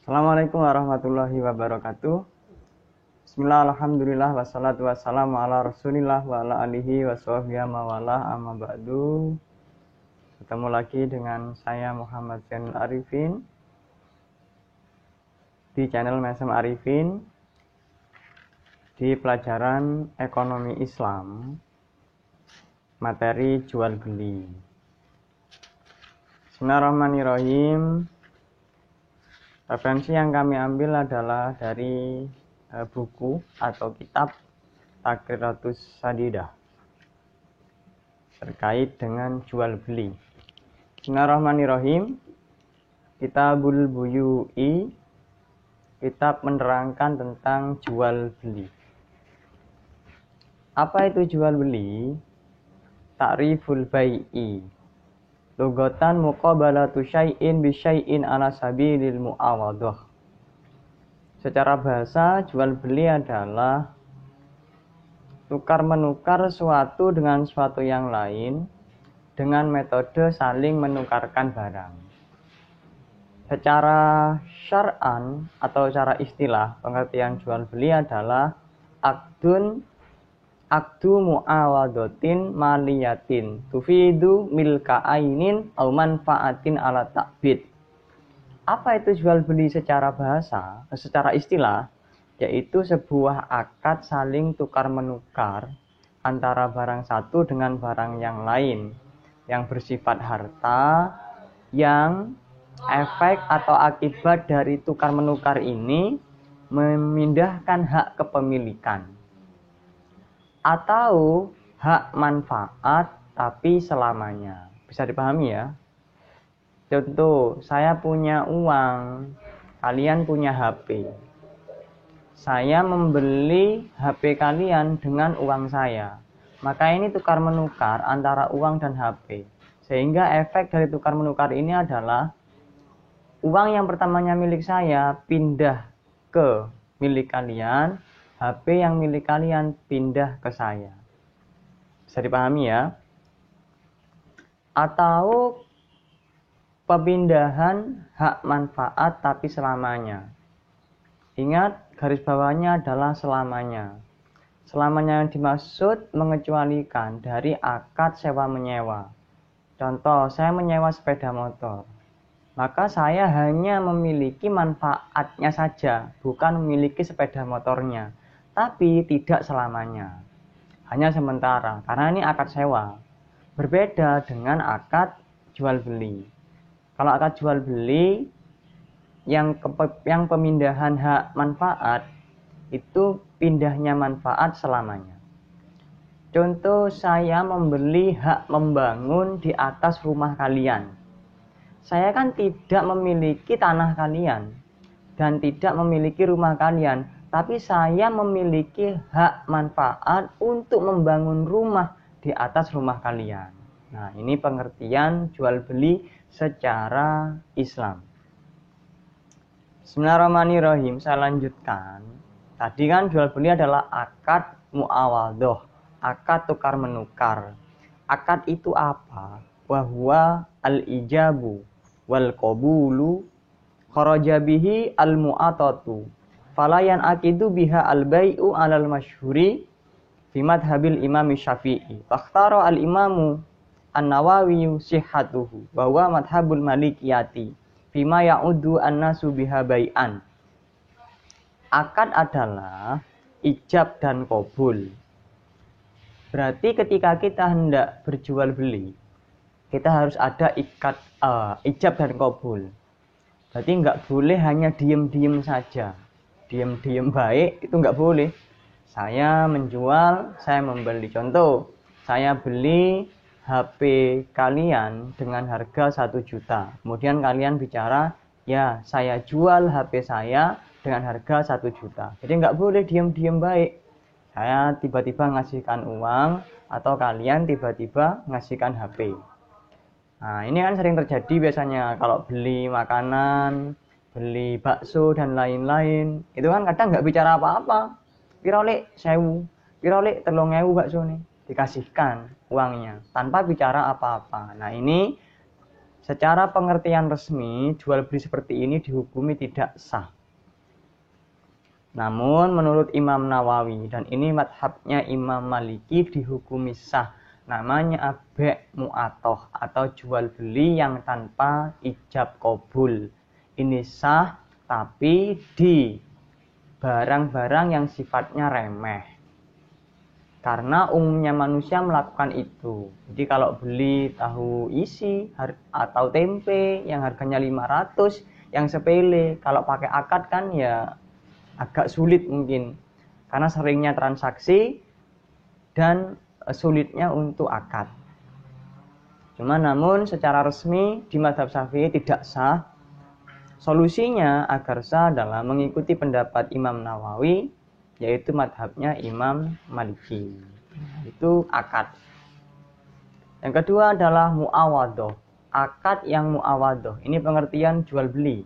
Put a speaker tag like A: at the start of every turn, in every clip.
A: Assalamualaikum warahmatullahi wabarakatuh. Bismillah, alhamdulillah, wassalatu wassalamu ala rasulillah wa ala alihi wa sahbihi mawalah amma ba'du. Ketemu lagi dengan saya Muhammad Zainul Arifin di channel Mesem Arifin di pelajaran ekonomi Islam, materi jual beli. Bismillahirrahmanirrahim. Referensi yang kami ambil adalah dari buku atau kitab Takriratus Sadidah terkait dengan jual beli. Bismillahirrahmanirrahim. Kitabul Buyu'i, kitab menerangkan tentang jual beli. Apa itu jual beli? Ta'riful bai'i, lugatan muqabalatu syai'in bi syai'in ala sabilil mu'awadah. Secara bahasa, jual beli adalah tukar menukar suatu dengan suatu yang lain dengan metode saling menukarkan barang. Secara syar'an atau secara istilah, pengertian jual beli adalah akdu mu'awadatin maliyatin tufidu milka ainin au manfaatin ala ta'bid. Apa itu jual beli secara bahasa, secara istilah? Yaitu sebuah akad saling tukar menukar antara barang satu dengan barang yang lain yang bersifat harta, yang efek atau akibat dari tukar menukar ini memindahkan hak kepemilikan atau hak manfaat tapi selamanya. Bisa dipahami ya? Contoh, saya punya uang, kalian punya HP. Saya membeli HP kalian dengan uang saya. Maka ini tukar menukar antara uang dan HP. Sehingga efek dari tukar menukar ini adalah uang yang pertamanya milik saya pindah ke milik kalian, HP yang milik kalian pindah ke saya. Bisa dipahami ya? Atau pemindahan hak manfaat tapi selamanya. Ingat, garis bawahnya adalah selamanya. Selamanya yang dimaksud mengecualikan dari akad sewa menyewa. Contoh, saya menyewa sepeda motor. Maka saya hanya memiliki manfaatnya saja, bukan memiliki sepeda motornya. Tapi tidak selamanya, hanya sementara, karena ini akad sewa. Berbeda dengan akad jual beli. Kalau akad jual beli yang pemindahan hak manfaat, itu pindahnya manfaat selamanya. Contoh, saya membeli hak membangun di atas rumah kalian. Saya kan tidak memiliki tanah kalian dan tidak memiliki rumah kalian, tapi saya memiliki hak manfaat untuk membangun rumah di atas rumah kalian. Nah, ini pengertian jual beli secara Islam. Bismillahirrahmanirrahim. Saya lanjutkan. Tadi kan jual beli adalah akad mu'awadoh, akad tukar menukar. Akad itu apa? Wahwa al-ijabu wal qabulu kharaja bihi al-mu'atatu. Falayan akidu biha al-bai'u alal masyhuri fi madhabil imam Syafi'i. Fakhtara al-imamu an-Nawawi sihhatuhu wa huwa madhabul malikiyati fima ya'uddu an-nasu biha bai'an. Akad adalah ijab dan qabul. Berarti ketika kita hendak berjual beli, kita harus ada ijab dan qabul. Berarti nggak boleh hanya diem-diem saja. Diem-diem baik itu nggak boleh. Saya menjual, saya membeli. Contoh, saya beli HP kalian dengan harga 1 juta. Kemudian kalian bicara, ya saya jual HP saya dengan harga 1 juta. Jadi nggak boleh diem-diem baik. Saya tiba-tiba ngasihkan uang atau kalian tiba-tiba ngasihkan HP. Nah, ini kan sering terjadi biasanya kalau beli makanan, beli bakso dan lain-lain, itu kan kadang nggak bicara apa-apa. Pirolek 1000, pirolek 3000 bakso nih, dikasihkan uangnya tanpa bicara apa-apa. Nah, ini Secara pengertian resmi, jual beli seperti ini dihukumi tidak sah. Namun menurut Imam Nawawi, dan ini madhabnya Imam Maliki, dihukumi sah. Namanya abe' mu'atoh atau jual beli yang tanpa ijab qabul. Ini sah tapi di barang-barang yang sifatnya remeh. Karena umumnya manusia melakukan itu. Jadi kalau beli tahu isi atau tempe yang harganya 500, yang sepele, kalau pakai akad kan ya agak sulit mungkin. Karena seringnya transaksi dan sulitnya untuk akad. Cuma namun secara resmi di mazhab Syafi'i tidak sah. Solusinya agar sah adalah mengikuti pendapat Imam Nawawi, yaitu madhabnya Imam Maliki. Itu akad. Yang kedua adalah mu'awadoh. Akad yang mu'awadoh. Ini pengertian jual beli.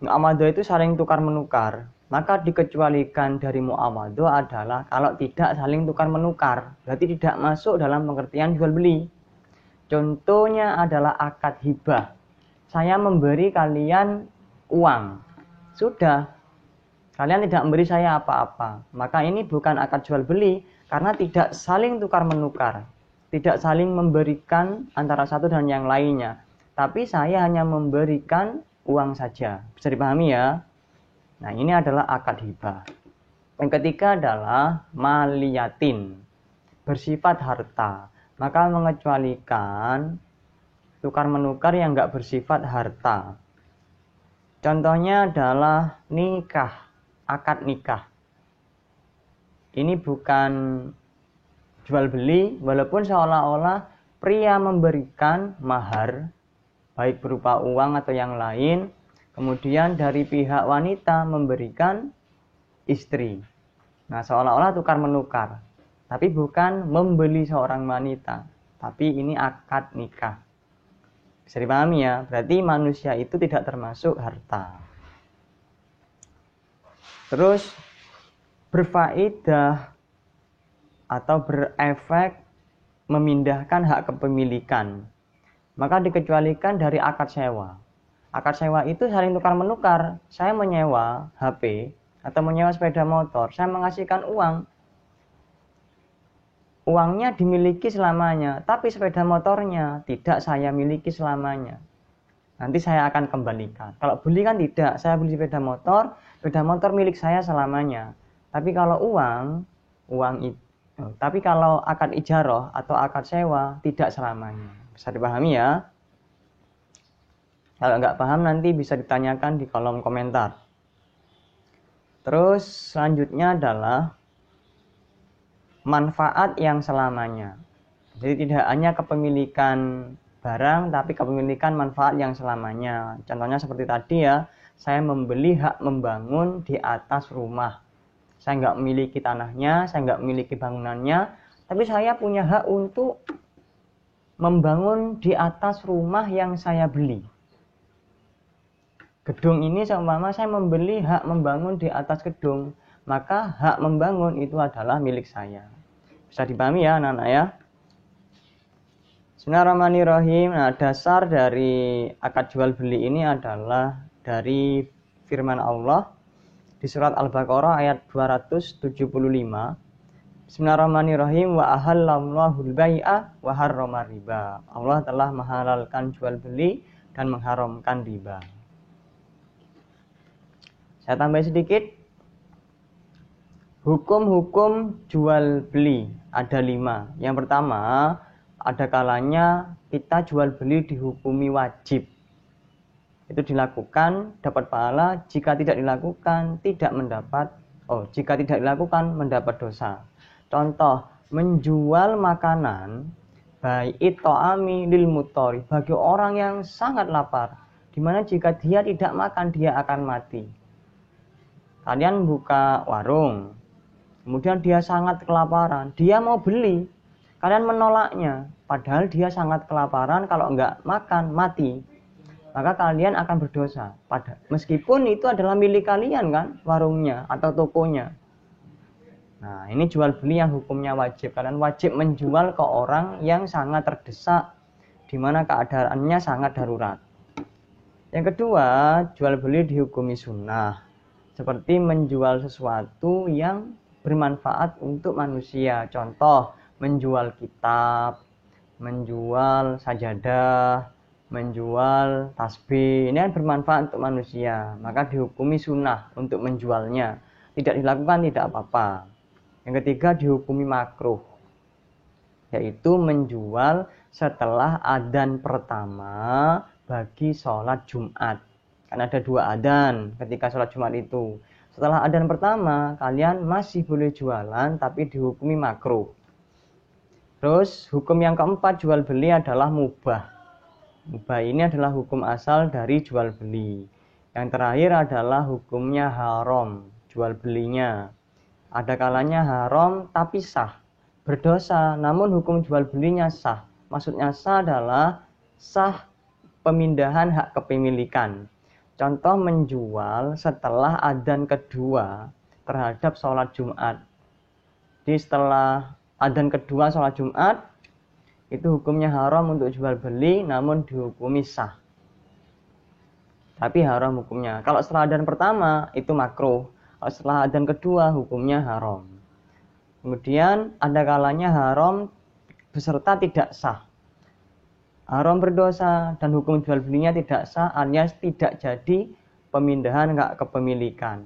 A: Mu'awadoh itu saling tukar menukar. Maka dikecualikan dari mu'awadoh adalah kalau tidak saling tukar menukar. Berarti tidak masuk dalam pengertian jual beli. Contohnya adalah akad hibah. Saya memberi kalian uang. Sudah. Kalian tidak memberi saya apa-apa. Maka ini bukan akad jual beli. Karena tidak saling tukar menukar. Tidak saling memberikan antara satu dan yang lainnya. Tapi saya hanya memberikan uang saja. Bisa dipahami ya? Nah, ini adalah akad hibah. Yang ketiga adalah maliyatin. Bersifat harta. Maka mengecualikan tukar menukar yang enggak bersifat harta. Contohnya adalah nikah. Akad nikah. Ini bukan jual beli, walaupun seolah-olah pria memberikan mahar, baik berupa uang atau yang lain, kemudian dari pihak wanita memberikan istri. Nah, seolah-olah tukar menukar, tapi bukan membeli seorang wanita, tapi ini akad nikah. Bisa dipahami ya, berarti manusia itu tidak termasuk harta. Terus berfaedah atau berefek memindahkan hak kepemilikan. Maka dikecualikan dari akad sewa. Akad sewa itu saling tukar menukar. Saya menyewa HP atau menyewa sepeda motor. Saya mengasihkan uang. Uangnya dimiliki selamanya. Tapi sepeda motornya tidak saya miliki selamanya. Nanti saya akan kembalikan. Kalau beli kan tidak. Saya beli sepeda motor milik saya selamanya. Tapi kalau tapi kalau akad ijarah atau akad sewa tidak selamanya. Bisa dipahami ya? Kalau nggak paham nanti bisa ditanyakan di kolom komentar. Terus selanjutnya adalah manfaat yang selamanya. Jadi tidak hanya kepemilikan barang, tapi kepemilikan manfaat yang selamanya. Contohnya seperti tadi ya, saya membeli hak membangun di atas rumah. Saya nggak memiliki tanahnya, saya nggak memiliki bangunannya, tapi saya punya hak untuk membangun di atas rumah yang saya beli. Gedung ini seumpama saya membeli hak membangun di atas gedung, maka hak membangun itu adalah milik saya. Bisa dipahami ya anak-anak ya? Bismillahirrahmanirrahim. Nah, dasar dari akad jual beli ini adalah dari firman Allah di surat Al-Baqarah ayat 275. Bismillahirrahmanirrahim. Wa ahallallahu al-bai'a wa harrama riba. Allah telah menghalalkan jual beli dan mengharamkan riba. Saya tambah sedikit. Hukum-hukum jual beli ada 5. Yang pertama, ada kalanya kita jual beli dihukumi wajib. Itu dilakukan dapat pahala, jika tidak dilakukan jika tidak dilakukan mendapat dosa. Contoh, menjual makanan baik ta'ami lil muttari, bagi orang yang sangat lapar, dimana jika dia tidak makan dia akan mati. Kalian buka warung, kemudian dia sangat kelaparan, dia mau beli, kalian menolaknya, padahal dia sangat kelaparan, kalau enggak makan mati, maka kalian akan berdosa. Meskipun itu adalah milik kalian kan, warungnya atau tokonya. Nah, ini jual beli yang hukumnya wajib. Kalian wajib menjual ke orang yang sangat terdesak, di mana keadaannya sangat darurat. Yang kedua, jual beli dihukumi sunnah, seperti menjual sesuatu yang bermanfaat untuk manusia. Contoh, menjual kitab, menjual sajadah, menjual tasbih. Ini kan bermanfaat untuk manusia, maka dihukumi sunnah untuk menjualnya. Tidak dilakukan tidak apa-apa. Yang ketiga, dihukumi makruh, yaitu menjual setelah adzan pertama bagi sholat Jumat. Kan ada 2 adzan ketika sholat Jumat itu. Setelah adzan pertama, kalian masih boleh jualan, tapi dihukumi makruh. Terus hukum yang keempat, jual beli adalah mubah. Mubah ini adalah hukum asal dari jual beli. Yang terakhir adalah hukumnya haram, jual belinya. Ada kalanya haram tapi sah, berdosa, namun hukum jual belinya sah. Maksudnya sah adalah sah pemindahan hak kepemilikan. Contoh, menjual setelah adzan kedua terhadap sholat Jumat. Jadi setelah adzan kedua sholat Jumat, itu hukumnya haram untuk jual beli, namun dihukumi sah. Tapi haram hukumnya. Kalau setelah adzan pertama, itu makruh. Kalau setelah adzan kedua, hukumnya haram. Kemudian ada kalanya haram beserta tidak sah. Haram berdosa dan hukum jual belinya tidak sah, alias tidak jadi pemindahan hak kepemilikan.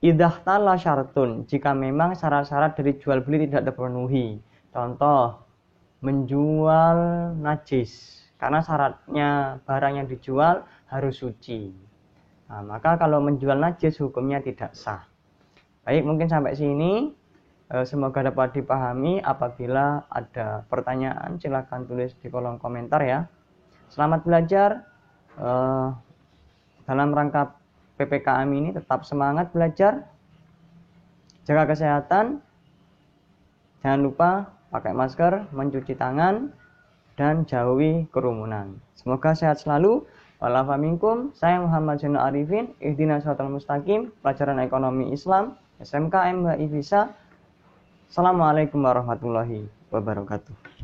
A: Idza tala syartun, jika memang syarat-syarat dari jual beli tidak terpenuhi. Contoh, menjual najis, karena syaratnya barang yang dijual harus suci. Nah, maka kalau menjual najis hukumnya tidak sah. Baik, mungkin sampai sini. Semoga dapat dipahami. Apabila ada pertanyaan, silakan tulis di kolom komentar ya. Selamat belajar. Dalam rangka PPKM ini tetap semangat belajar. Jaga kesehatan. Jangan lupa pakai masker, mencuci tangan, dan jauhi kerumunan. Semoga sehat selalu. Wa'alafa minkum. Saya Muhammad Zainal Arifin. Ihdinas siratal mustaqim. Pelajaran ekonomi Islam. SMK MHI Visa. Assalamualaikum warahmatullahi wabarakatuh.